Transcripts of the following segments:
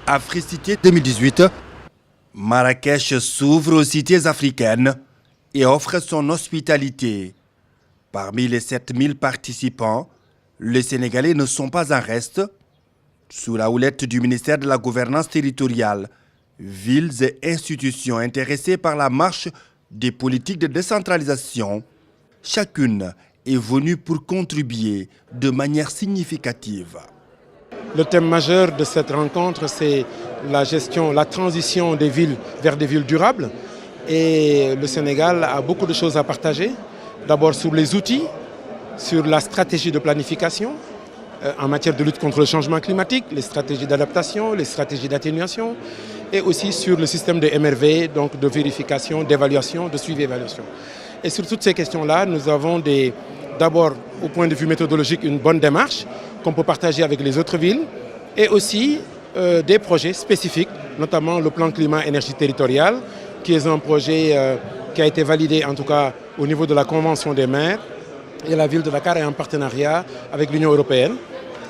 Africité 2018, Marrakech s'ouvre aux cités africaines et offre son hospitalité. Parmi les 7000 participants, les Sénégalais ne sont pas en reste. Sous la houlette du ministère de la Gouvernance territoriale, villes et institutions intéressées par la marche des politiques de décentralisation, chacune est venue pour contribuer de manière significative. Le thème majeur de cette rencontre, c'est la gestion, la transition des villes vers des villes durables. Et le Sénégal a beaucoup de choses à partager. D'abord sur les outils, sur la stratégie de planification en matière de lutte contre le changement climatique, les stratégies d'adaptation, les stratégies d'atténuation, et aussi sur le système de MRV, donc de vérification, d'évaluation, de suivi-évaluation. Et sur toutes ces questions-là, nous avons d'abord, au point de vue méthodologique, une bonne démarche qu'on peut partager avec les autres villes, et aussi des projets spécifiques, notamment le plan climat-énergie territorial, qui est un projet qui a été validé en tout cas au niveau de la Convention des maires, et la ville de Dakar est en partenariat avec l'Union européenne,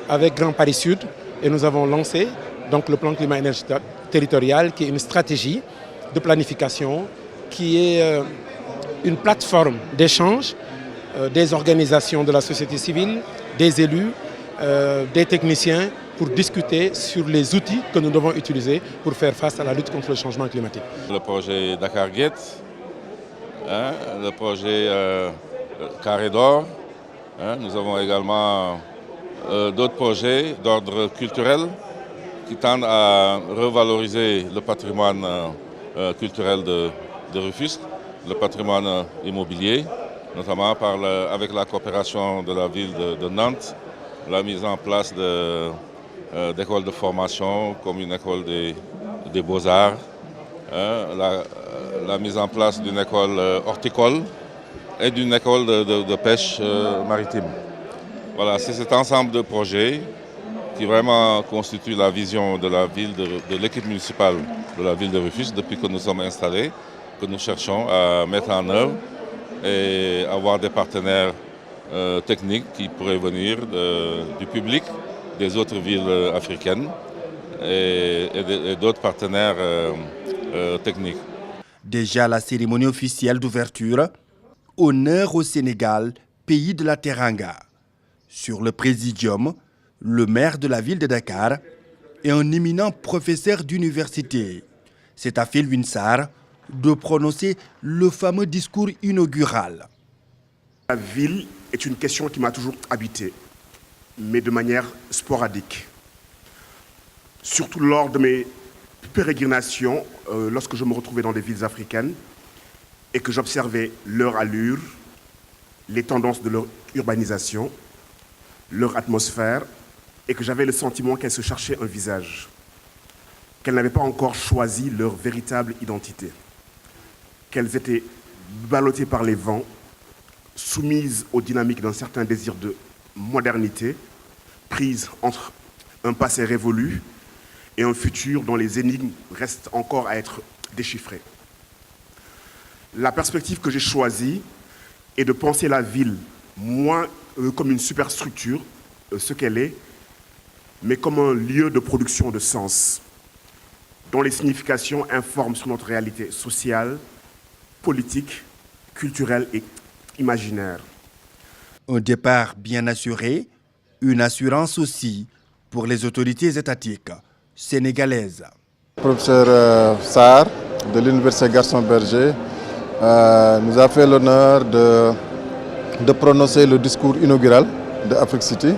avec Grand Paris Sud, et nous avons lancé donc le plan climat-énergie territorial, qui est une stratégie de planification, qui est une plateforme d'échange des organisations de la société civile, des élus, des techniciens, pour discuter sur les outils que nous devons utiliser pour faire face à la lutte contre le changement climatique. Le projet Dakar Gate, le projet Carré d'Or, nous avons également d'autres projets d'ordre culturel qui tendent à revaloriser le patrimoine culturel de Rufisque, le patrimoine immobilier, notamment avec la coopération de la ville de Nantes, la mise en place d'écoles de formation comme une école des beaux-arts, la mise en place d'une école horticole et d'une école de pêche maritime. Voilà, c'est cet ensemble de projets qui vraiment constitue la vision de la ville, de l'équipe municipale de la ville de Rufisque depuis que nous sommes installés, que nous cherchons à mettre en œuvre et avoir des partenaires techniques qui pourraient venir du public, des autres villes africaines et d'autres partenaires techniques. Déjà la cérémonie officielle d'ouverture, honneur au Sénégal, pays de la Teranga. Sur le présidium, le maire de la ville de Dakar et un éminent professeur d'université. C'est à Phil Winsar de prononcer le fameux discours inaugural. La ville est une question qui m'a toujours habité, mais de manière sporadique. Surtout lors de mes pérégrinations, lorsque je me retrouvais dans des villes africaines et que j'observais leur allure, les tendances de leur urbanisation, leur atmosphère, et que j'avais le sentiment qu'elles se cherchaient un visage, qu'elles n'avaient pas encore choisi leur véritable identité, qu'elles étaient ballottées par les vents, soumises aux dynamiques d'un certain désir de modernité, prises entre un passé révolu et un futur dont les énigmes restent encore à être déchiffrées. La perspective que j'ai choisie est de penser la ville moins comme une superstructure, ce qu'elle est, mais comme un lieu de production de sens, dont les significations informent sur notre réalité sociale, politique, culturelle et imaginaire. Un départ bien assuré, une assurance aussi pour les autorités étatiques sénégalaises. Professeur Sarr de l'Université Gaston Berger nous a fait l'honneur de prononcer le discours inaugural de Afrique City,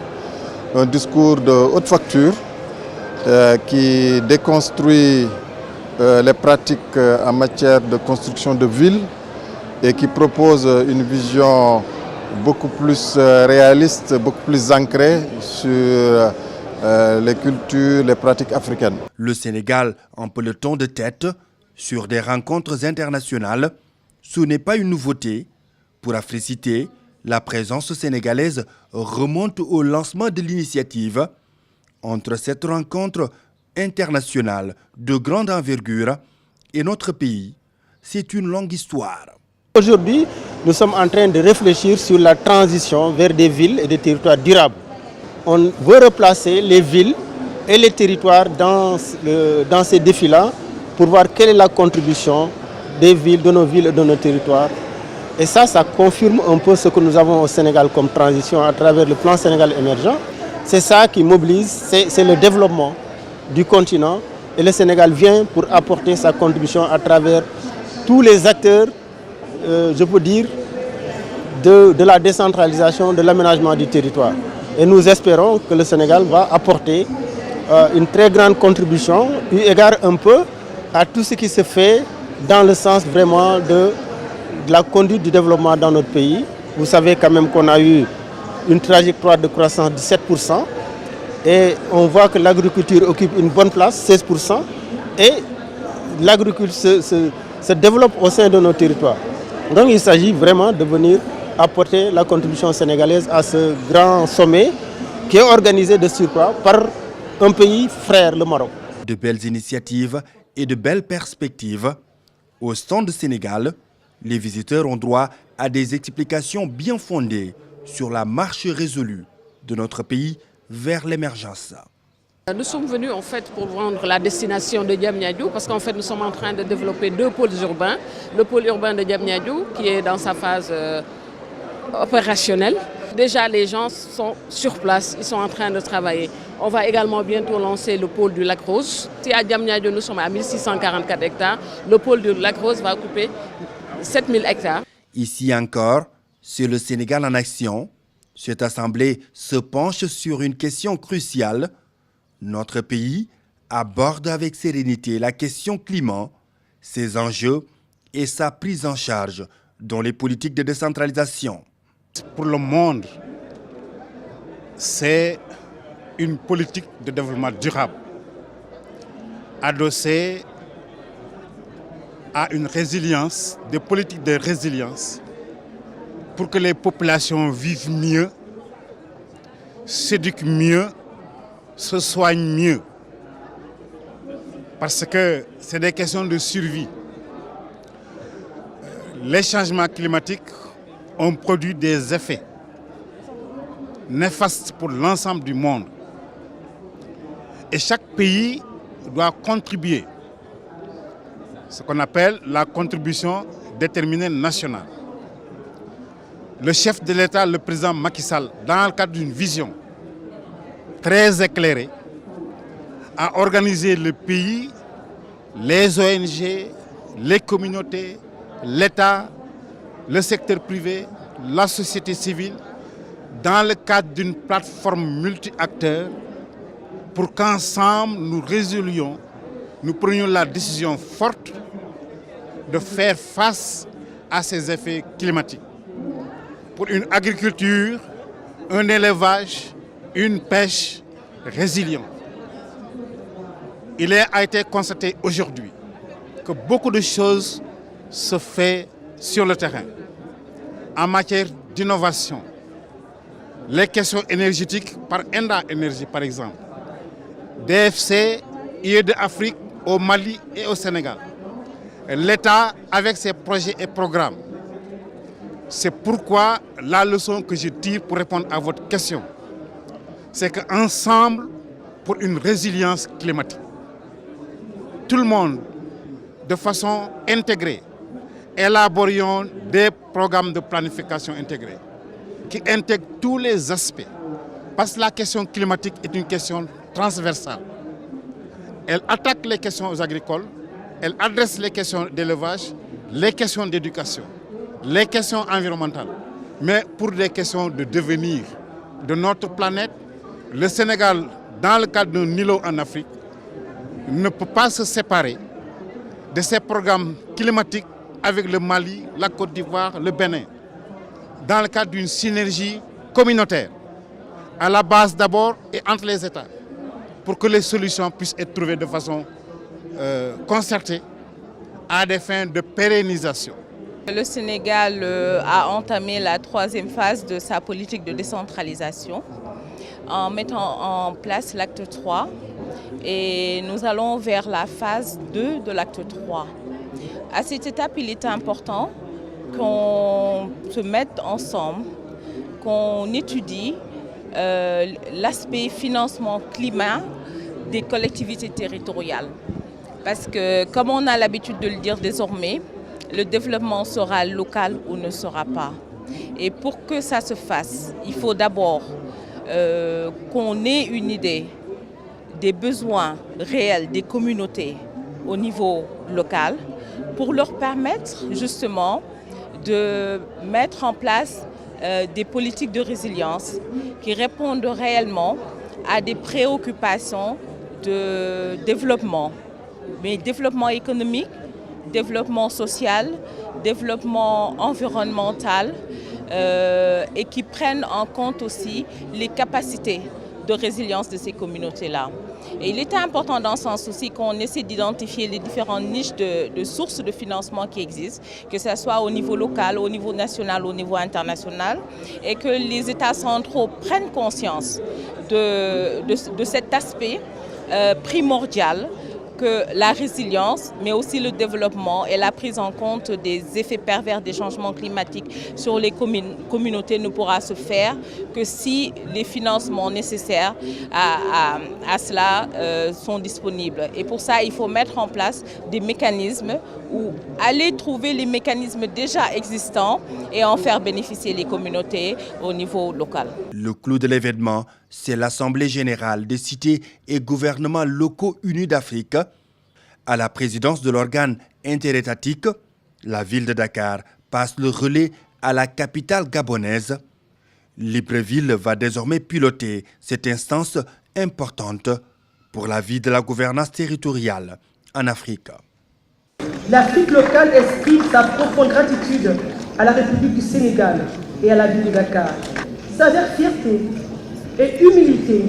un discours de haute facture qui déconstruit les pratiques en matière de construction de villes et qui propose une vision beaucoup plus réaliste, beaucoup plus ancrée sur les cultures, les pratiques africaines. Le Sénégal en peloton de tête sur des rencontres internationales, ce n'est pas une nouveauté. Pour Africité, la présence sénégalaise remonte au lancement de l'initiative. Entre cette rencontre internationale de grande envergure et notre pays, c'est une longue histoire. Aujourd'hui, nous sommes en train de réfléchir sur la transition vers des villes et des territoires durables. On veut replacer les villes et les territoires dans ces défis-là pour voir quelle est la contribution des villes, de nos villes et de nos territoires. Et ça confirme un peu ce que nous avons au Sénégal comme transition à travers le plan Sénégal émergent. C'est ça qui mobilise, c'est le développement du continent. Et le Sénégal vient pour apporter sa contribution à travers tous les acteurs, je peux dire, de la décentralisation, de l'aménagement du territoire. Et nous espérons que le Sénégal va apporter une très grande contribution, eu égard un peu à tout ce qui se fait dans le sens vraiment de la conduite du développement dans notre pays. Vous savez quand même qu'on a eu une trajectoire de croissance de 7%. Et on voit que l'agriculture occupe une bonne place, 16%. Et l'agriculture se développe au sein de nos territoires. Donc il s'agit vraiment de venir apporter la contribution sénégalaise à ce grand sommet qui est organisé de surcroît par un pays frère, le Maroc. De belles initiatives et de belles perspectives. Au stand Sénégal, les visiteurs ont droit à des explications bien fondées sur la marche résolue de notre pays vers l'émergence. Nous sommes venus en fait pour vendre la destination de Diamniadio parce qu'en fait nous sommes en train de développer 2 pôles urbains. Le pôle urbain de Diamniadio qui est dans sa phase opérationnelle. Déjà les gens sont sur place, ils sont en train de travailler. On va également bientôt lancer le pôle du Lac Rose. Si à Diamniadio nous sommes à 1644 hectares, le pôle du Lac Rose va occuper 7000 hectares. Ici encore, c'est le Sénégal en action. Cette assemblée se penche sur une question cruciale. Notre pays aborde avec sérénité la question climat, ses enjeux et sa prise en charge dans les politiques de décentralisation. Pour le monde, c'est une politique de développement durable, adossée à une résilience, des politiques de résilience, pour que les populations vivent mieux, s'éduquent mieux, se soignent mieux. Parce que c'est des questions de survie. Les changements climatiques ont produit des effets néfastes pour l'ensemble du monde. Et chaque pays doit contribuer, ce qu'on appelle la contribution déterminée nationale. Le chef de l'État, le président Macky Sall, dans le cadre d'une vision très éclairée, a organisé le pays, les ONG, les communautés, l'État, le secteur privé, la société civile, dans le cadre d'une plateforme multi-acteurs pour qu'ensemble nous résoluions, nous prenions la décision forte de faire face à ces effets climatiques. Pour une agriculture, un élevage, une pêche résiliente. Il a été constaté aujourd'hui que beaucoup de choses se font sur le terrain. En matière d'innovation, les questions énergétiques par Enda Énergie par exemple, DFC, IED Afrique au Mali et au Sénégal. L'État avec ses projets et programmes. C'est pourquoi la leçon que je tire pour répondre à votre question, c'est qu'ensemble, pour une résilience climatique, tout le monde, de façon intégrée, élaborions des programmes de planification intégrés qui intègrent tous les aspects. Parce que la question climatique est une question transversale. Elle attaque les questions agricoles, elle adresse les questions d'élevage, les questions d'éducation, les questions environnementales. Mais pour des questions de devenir de notre planète, le Sénégal, dans le cadre d'un îlot en Afrique, ne peut pas se séparer de ces programmes climatiques avec le Mali, la Côte d'Ivoire, le Bénin, dans le cadre d'une synergie communautaire, à la base d'abord et entre les États, pour que les solutions puissent être trouvées de façon concertée à des fins de pérennisation. Le Sénégal a entamé la 3e phase de sa politique de décentralisation en mettant en place l'acte 3 et nous allons vers la phase 2 de l'acte 3. À cette étape, il est important qu'on se mette ensemble, qu'on étudie l'aspect financement climat des collectivités territoriales. Parce que, comme on a l'habitude de le dire désormais, le développement sera local ou ne sera pas. Et pour que ça se fasse, il faut d'abord qu'on ait une idée des besoins réels des communautés au niveau local pour leur permettre justement de mettre en place des politiques de résilience qui répondent réellement à des préoccupations de développement, mais développement économique, développement social, développement environnemental et qui prennent en compte aussi les capacités de résilience de ces communautés-là. Et il était important dans ce sens aussi qu'on essaie d'identifier les différentes niches de sources de financement qui existent, que ce soit au niveau local, au niveau national, au niveau international, et que les États centraux prennent conscience de cet aspect primordial que la résilience, mais aussi le développement et la prise en compte des effets pervers des changements climatiques sur les communautés ne pourra se faire que si les financements nécessaires à cela sont disponibles. Et pour ça, il faut mettre en place des mécanismes ou aller trouver les mécanismes déjà existants et en faire bénéficier les communautés au niveau local. Le clou de l'événement, c'est l'Assemblée générale des cités et gouvernements locaux unis d'Afrique. À la présidence de l'organe interétatique, la ville de Dakar passe le relais à la capitale gabonaise. Libreville va désormais piloter cette instance importante pour la vie de la gouvernance territoriale en Afrique. L'Afrique locale exprime sa profonde gratitude à la République du Sénégal et à la ville de Dakar. C'est avec fierté et humilité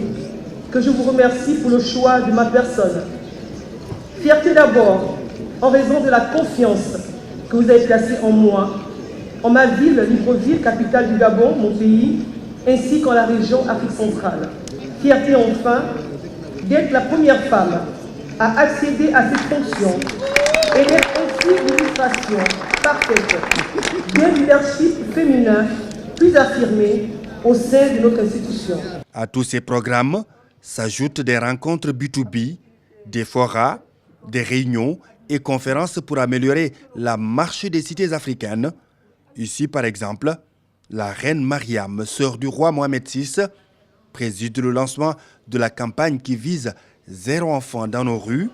que je vous remercie pour le choix de ma personne. Fierté d'abord en raison de la confiance que vous avez placée en moi, en ma ville, Libreville, capitale du Gabon, mon pays, ainsi qu'en la région Afrique centrale. Fierté enfin d'être la première femme à accéder à cette fonction et d'être ainsi l'illustration parfaite d'un leadership féminin plus affirmé au sein de notre institution. À tous ces programmes s'ajoutent des rencontres B2B, des forats, des réunions et conférences pour améliorer la marche des cités africaines. Ici, par exemple, la reine Mariam, sœur du roi Mohamed VI, préside le lancement de la campagne qui vise 0 enfant dans nos rues,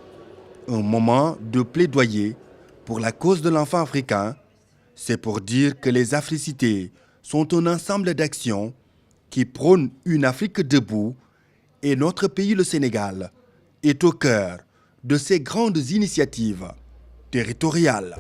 un moment de plaidoyer pour la cause de l'enfant africain. C'est pour dire que les Africités sont un ensemble d'actions qui prônent une Afrique debout et notre pays, le Sénégal, est au cœur de ces grandes initiatives territoriales.